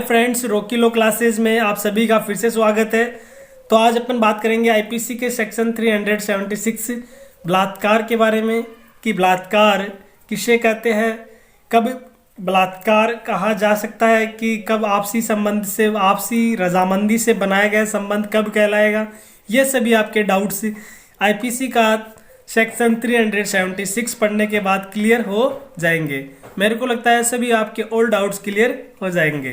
Friends, Rocky लो classes में आप सभी का फिर से स्वागत है। तो आज अपन बात करेंगे आईपीसी के सेक्शन 376 बलात्कार के बारे में कि बलात्कार किसे कहते हैं, कब बलात्कार कहा जा सकता है, कि कब आपसी संबंध से आपसी रजामंदी से बनाया गया संबंध कब कहलाएगा। ये सभी आपके डाउट्स आईपीसी का सेक्शन 376 पढ़ने के बाद क्लियर हो जाएंगे। मेरे को लगता है सभी आपके ऑल डाउट्स क्लियर हो जाएंगे।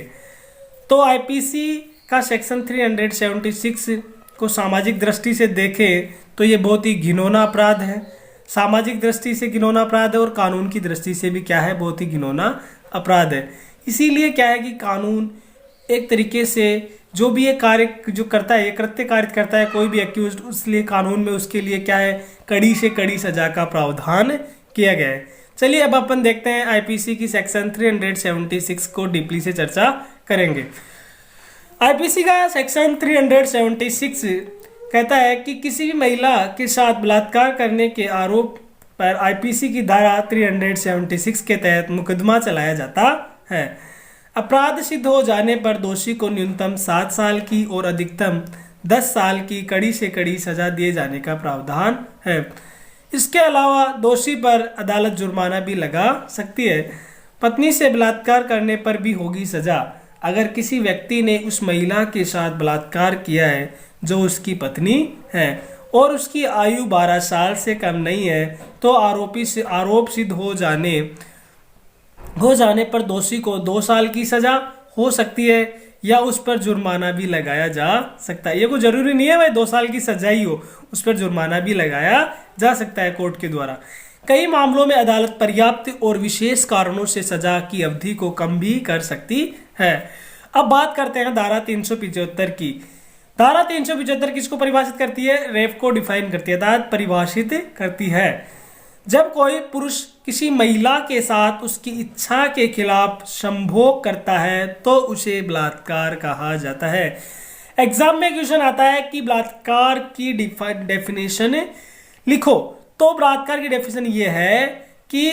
तो आईपीसी का सेक्शन 376 को सामाजिक दृष्टि से देखें तो ये बहुत ही घिनौना अपराध है। सामाजिक दृष्टि से घिनौना अपराध है और कानून की दृष्टि से भी क्या है, बहुत ही घिनौना अपराध है। इसीलिए क्या है कि कानून एक तरीके से जो भी ये कार्य जो करता है, ये कृत्य कार्य करता है कोई भी एक्यूज्ड, उसलिए कानून में उसके लिए क्या है, कड़ी से कड़ी सजा का प्रावधान किया गया है। चलिए अब अपन देखते हैं आईपीसी की सेक्शन 376 को डीपली से चर्चा करेंगे। आईपीसी का सेक्शन 376 कहता है कि किसी भी महिला के साथ बलात्कार करने के आरोप पर आईपीसी की धारा 376 के तहत मुकदमा चलाया जाता है। अपराध सिद्ध हो जाने पर दोषी को न्यूनतम 7 साल की और अधिकतम 10 साल की कड़ी से कड़ी सजा दिए जाने का प्रावधान है। इसके अलावा दोषी पर अदालत जुर्माना भी लगा सकती है। पत्नी से बलात्कार करने पर भी होगी सजा। अगर किसी व्यक्ति ने उस महिला के साथ बलात्कार किया है जो उसकी पत्नी है और उसकी आयु 12 साल से कम नहीं है तो आरोपी से आरोप सिद्ध हो जाने पर दोषी को 2 साल की सजा हो सकती है या उस पर जुर्माना भी लगाया जा सकता है। ये कोई जरूरी नहीं है भाई 2 साल की सजा ही हो, उस पर जुर्माना भी लगाया जा सकता है कोर्ट के द्वारा। कई मामलों में अदालत पर्याप्त और विशेष कारणों से सजा की अवधि को कम भी कर सकती है। अब बात करते हैं धारा 375 की। धारा 375 किसको परिभाषित करती है? रेप को डिफाइन करती है, अदालत परिभाषित करती है। जब कोई पुरुष किसी महिला के साथ उसकी इच्छा के खिलाफ संभोग करता है तो उसे बलात्कार कहा जाता है। एग्जाम में क्वेश्चन आता है कि बलात्कार की डेफिनेशन लिखो। तो बलात्कार की डेफिनेशन ये है कि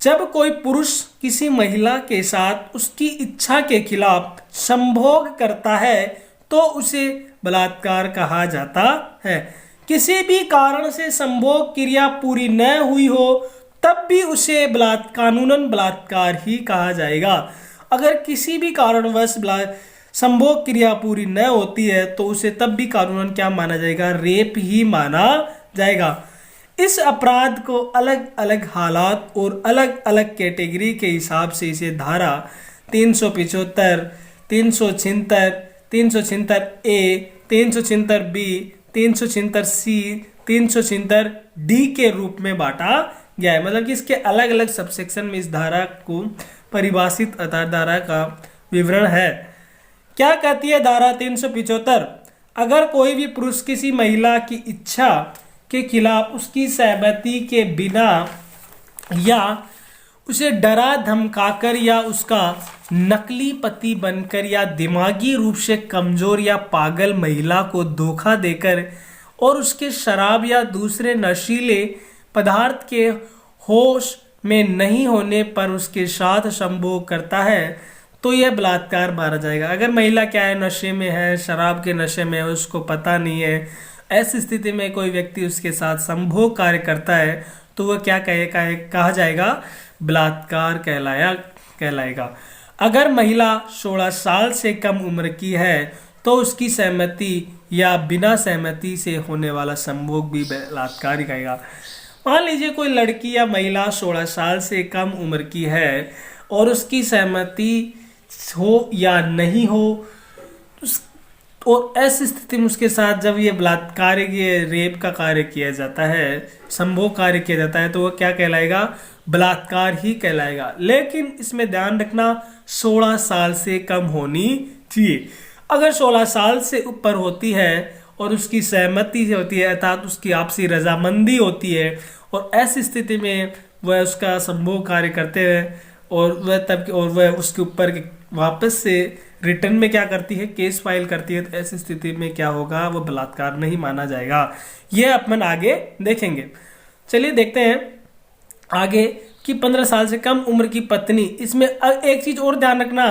जब कोई पुरुष किसी महिला के साथ उसकी इच्छा के खिलाफ संभोग करता है तो उसे बलात्कार कहा जाता है। किसी भी कारण से संभोग क्रिया पूरी न हुई हो तब भी उसे कानूनन बलात्कार ही कहा जाएगा। अगर किसी भी कारणवश संभोग क्रिया पूरी न होती है तो उसे तब भी कानूनन क्या माना जाएगा? रेप ही माना जाएगा। इस अपराध को अलग अलग हालात और अलग अलग कैटेगरी के हिसाब से इसे धारा 375, 376, 376 ए, 376 बी, 376 सी, 376 डी के रूप में बांटा गया है। मतलब कि इसके अलग अलग सबसेक्शन में इस धारा को परिभाषित धारा का विवरण है। क्या कहती है धारा 375? अगर कोई भी पुरुष किसी महिला की इच्छा के खिलाफ उसकी सहमति के बिना या उसे डरा धमकाकर या उसका नकली पति बनकर या दिमागी रूप से कमजोर या पागल महिला को धोखा देकर और उसके शराब या दूसरे नशीले पदार्थ के होश में नहीं होने पर उसके साथ संभोग करता है तो यह बलात्कार माना जाएगा। अगर महिला क्या है, नशे में है, शराब के नशे में है, उसको पता नहीं है, ऐसी स्थिति में कोई व्यक्ति उसके साथ संभोग कार्य करता है तो वह क्या कहा जाएगा? बलात्कार कहलाएगा। अगर महिला 16 साल से कम उम्र की है तो उसकी सहमति या बिना सहमति से होने वाला संभोग भी बलात्कार ही कहेगा। मान लीजिए कोई लड़की या महिला 16 साल से कम उम्र की है और उसकी सहमति हो या नहीं हो और ऐसी स्थिति में उसके साथ जब ये बलात्कार, ये रेप का कार्य किया जाता है, संभोग कार्य किया जाता है तो वह क्या कहलाएगा? बलात्कार ही कहलाएगा। लेकिन इसमें ध्यान रखना 16 साल से कम होनी चाहिए। अगर 16 साल से ऊपर होती है और उसकी सहमति होती है अर्थात उसकी आपसी रजामंदी होती है और ऐसी स्थिति में वह उसका संभोग कार्य करते हैं और वह उसके ऊपर वापस से रिटर्न में क्या करती है? केस फाइल करती है, तो ऐसी स्थिति में क्या होगा? वो बलात्कार नहीं माना जाएगा। यह अपन आगे देखेंगे। चलिए देखते हैं आगे कि 15 साल से कम उम्र की पत्नी। इसमें एक चीज और ध्यान रखना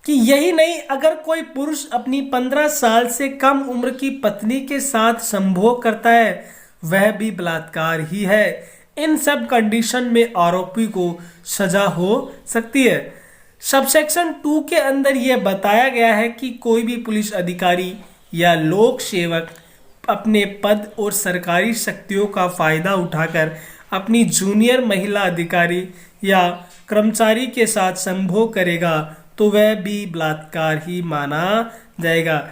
कि यही नहीं, अगर कोई पुरुष अपनी 15 साल से कम उम्र की पत्नी के साथ संभोग करता है वह भी बलात्कार ही है। इन सब कंडीशन में आरोपी को सजा हो सकती है। सबसेक्शन 2 के अंदर यह बताया गया है कि कोई भी पुलिस अधिकारी या लोक सेवक अपने पद और सरकारी शक्तियों का फायदा उठाकर अपनी जूनियर महिला अधिकारी या कर्मचारी के साथ संभोग करेगा तो वह भी बलात्कार ही माना जाएगा।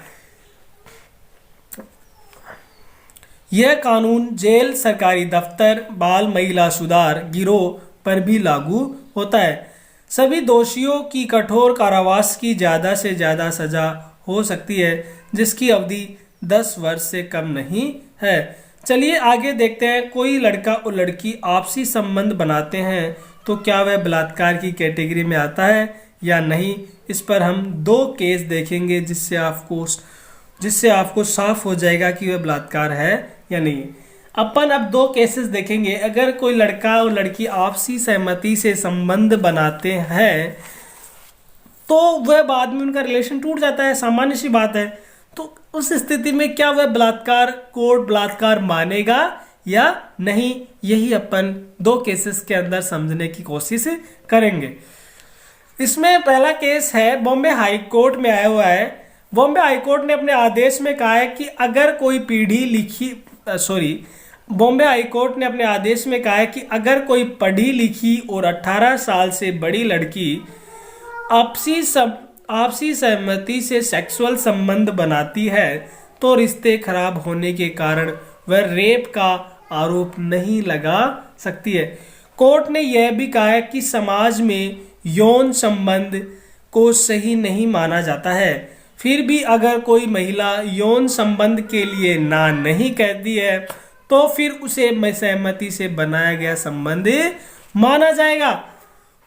यह कानून जेल, सरकारी दफ्तर, बाल महिला सुधार गिरोह पर भी लागू होता है। सभी दोषियों की कठोर कारावास की ज़्यादा से ज़्यादा सजा हो सकती है जिसकी अवधि 10 वर्ष से कम नहीं है। चलिए आगे देखते हैं। कोई लड़का और लड़की आपसी संबंध बनाते हैं तो क्या वह बलात्कार की कैटेगरी में आता है या नहीं। इस पर हम 2 केस देखेंगे जिससे आपको साफ हो जाएगा कि वह बलात्कार है या नहीं। अपन अब 2 केसेस देखेंगे। अगर कोई लड़का और लड़की आपसी सहमति से संबंध बनाते हैं तो वह बाद में उनका रिलेशन टूट जाता है, सामान्य सी बात है। तो उस स्थिति में क्या वह बलात्कार, कोर्ट बलात्कार मानेगा या नहीं, यही अपन 2 केसेस के अंदर समझने की कोशिश करेंगे। इसमें पहला केस है बॉम्बे हाई कोर्ट में आया हुआ है। बॉम्बे हाई कोर्ट ने अपने आदेश में कहा है कि अगर कोई बॉम्बे हाई कोर्ट ने अपने आदेश में कहा है कि अगर कोई पढ़ी लिखी और 18 साल से बड़ी लड़की आपसी सहमति से सेक्सुअल संबंध बनाती है तो रिश्ते खराब होने के कारण वह रेप का आरोप नहीं लगा सकती है। कोर्ट ने यह भी कहा है कि समाज में यौन संबंध को सही नहीं माना जाता है। फिर भी अगर कोई महिला यौन संबंध के लिए ना नहीं कहती है तो फिर उसे सहमति से बनाया गया संबंध माना जाएगा।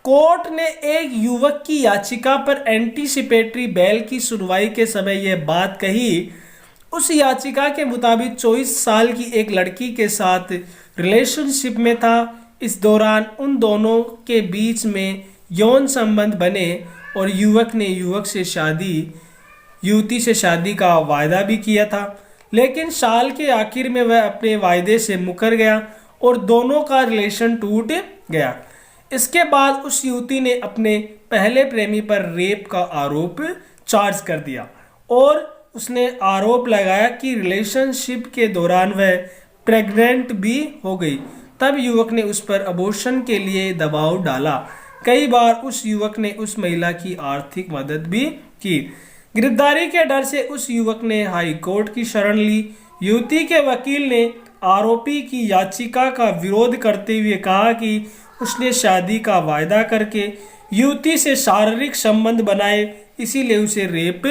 कोर्ट ने एक युवक की याचिका पर एंटीसिपेटरी बेल की सुनवाई के समय यह बात कही। उस याचिका के मुताबिक 24 साल की एक लड़की के साथ रिलेशनशिप में था। इस दौरान उन दोनों के बीच में यौन संबंध बने और युवक ने युवती से शादी का वायदा भी किया था, लेकिन साल के आखिर में वह अपने वायदे से मुकर गया और दोनों का रिलेशन टूट गया। इसके बाद उस युवती ने अपने पहले प्रेमी पर रेप का आरोप चार्ज कर दिया और उसने आरोप लगाया कि रिलेशनशिप के दौरान वह प्रेग्नेंट भी हो गई। तब युवक ने उस पर अबॉर्शन के लिए दबाव डाला। कई बार उस युवक ने उस महिला की आर्थिक मदद भी की। गिरफ्तारी के डर से उस युवक ने हाई कोर्ट की शरण ली। युवती के वकील ने आरोपी की याचिका का विरोध करते हुए कहा कि उसने शादी का वायदा करके युवती से शारीरिक संबंध बनाए, इसीलिए उसे रेप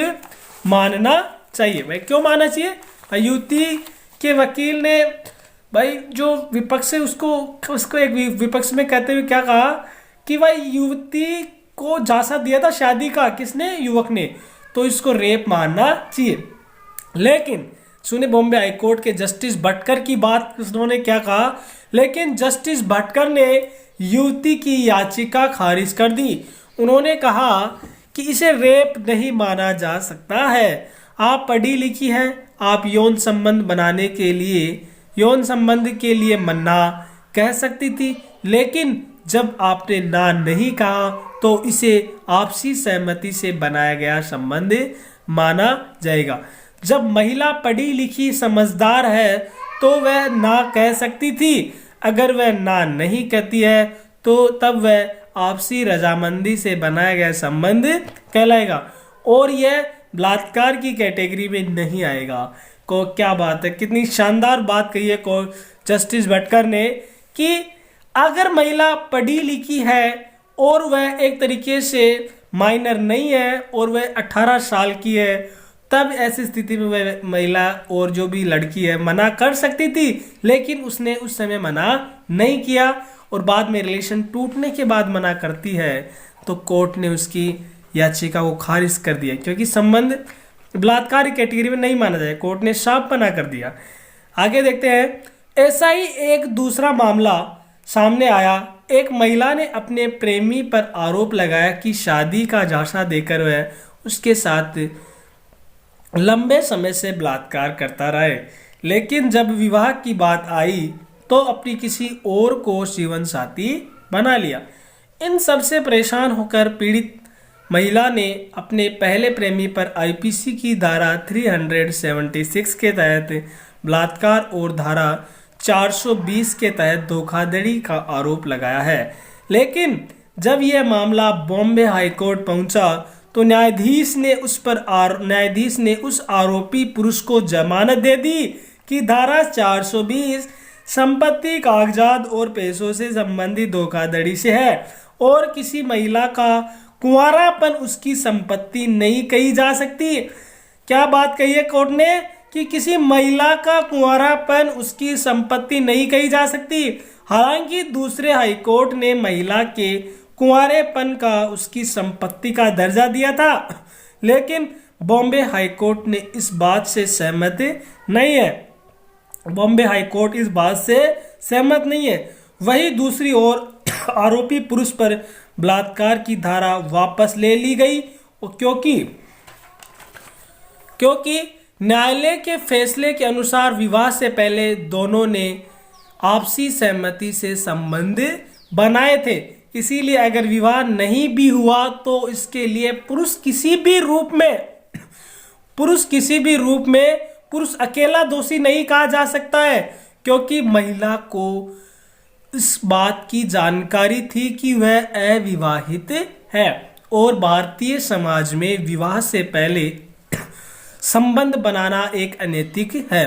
मानना चाहिए। भाई क्यों मानना चाहिए? युवती के वकील ने भाई जो विपक्ष है उसको एक विपक्ष में कहते हुए क्या कहा कि भाई युवती को झांसा दिया था शादी का, किसने? युवक ने, तो इसको रेप मानना चाहिए। लेकिन सुने बॉम्बे हाई कोर्ट के जस्टिस भटकर की बात, उन्होंने क्या कहा? लेकिन जस्टिस भटकर ने युवती की याचिका खारिज कर दी। उन्होंने कहा कि इसे रेप नहीं माना जा सकता है। आप पढ़ी लिखी हैं, आप यौन संबंध के लिए मना कह सकती थी, लेकिन जब आपने ना नहीं कहा तो इसे आपसी सहमति से बनाया गया संबंध माना जाएगा। जब महिला पढ़ी लिखी समझदार है तो वह ना कह सकती थी। अगर वह ना नहीं कहती है तो तब वह आपसी रजामंदी से बनाया गया संबंध कहलाएगा और यह बलात्कार की कैटेगरी में नहीं आएगा। को क्या बात है, कितनी शानदार बात कही है को जस्टिस भटकर ने कि अगर महिला पढ़ी लिखी है और वह एक तरीके से माइनर नहीं है और वह 18 साल की है, तब ऐसी स्थिति में वह महिला और जो भी लड़की है मना कर सकती थी, लेकिन उसने उस समय मना नहीं किया और बाद में रिलेशन टूटने के बाद मना करती है तो कोर्ट ने उसकी याचिका को खारिज कर दिया, क्योंकि संबंध बलात्कार की कैटेगरी में नहीं माना जाए। कोर्ट ने साफ मना कर दिया। आगे देखते हैं। ऐसा ही एक दूसरा मामला सामने आया। एक महिला ने अपने प्रेमी पर आरोप लगाया कि शादी का झांसा देकर वह उसके साथ लंबे समय से बलात्कार करता रहे, लेकिन जब विवाह की बात आई तो अपनी किसी और को जीवन साथी बना लिया। इन सब से परेशान होकर पीड़ित महिला ने अपने पहले प्रेमी पर आईपीसी की धारा 376 के तहत बलात्कार और धारा 420 के तहत धोखाधड़ी का आरोप लगाया है। लेकिन जब यह मामला बॉम्बे हाईकोर्ट पहुंचा तो न्यायाधीश ने उस आरोपी पुरुष को जमानत दे दी कि धारा 420 संपत्ति, कागजात और पैसों से संबंधित धोखाधड़ी से है और किसी महिला का कुंवारापन उसकी संपत्ति नहीं कही जा सकती। क्या बात कही है कोर्ट ने कि किसी महिला का कुंवारापन उसकी संपत्ति नहीं कही जा सकती। हालांकि दूसरे हाईकोर्ट ने महिला के कुंवारेपन का उसकी संपत्ति का दर्जा दिया था, लेकिन बॉम्बे हाईकोर्ट ने इस बात से सहमत नहीं है। बॉम्बे हाईकोर्ट इस बात से सहमत नहीं है। वही दूसरी ओर आरोपी पुरुष पर बलात्कार की धारा वापस ले ली गई क्योंकि न्यायालय के फैसले के अनुसार विवाह से पहले दोनों ने आपसी सहमति से संबंध बनाए थे। इसीलिए अगर विवाह नहीं भी हुआ तो इसके लिए पुरुष किसी भी रूप में पुरुष अकेला दोषी नहीं कहा जा सकता है, क्योंकि महिला को इस बात की जानकारी थी कि वह अविवाहित है और भारतीय समाज में विवाह से पहले संबंध बनाना एक अनैतिक है।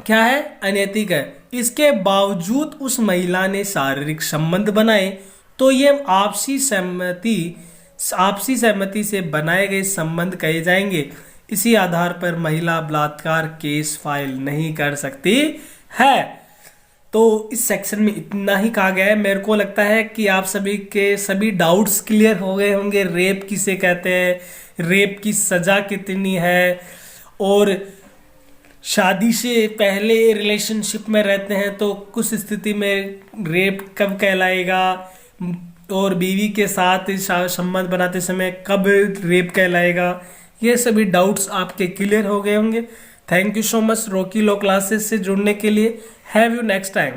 क्या है? अनैतिक है। इसके बावजूद उस महिला ने शारीरिक संबंध बनाए तो ये आपसी सहमति से बनाए गए संबंध कहे जाएंगे। इसी आधार पर महिला बलात्कार केस फाइल नहीं कर सकती है। तो इस सेक्शन में इतना ही कहा गया है। मेरे को लगता है कि आप सभी के सभी डाउट्स क्लियर हो गए होंगे। रेप किसे कहते हैं, रेप की सजा कितनी है, और शादी से पहले रिलेशनशिप में रहते हैं तो कुछ स्थिति में रेप कब कहलाएगा, और बीवी के साथ संबंध बनाते समय कब रेप कहलाएगा। ये सभी डाउट्स आपके क्लियर हो गए होंगे। Thank you so much Rocky law classes से जुड़ने के लिए। Have you next time.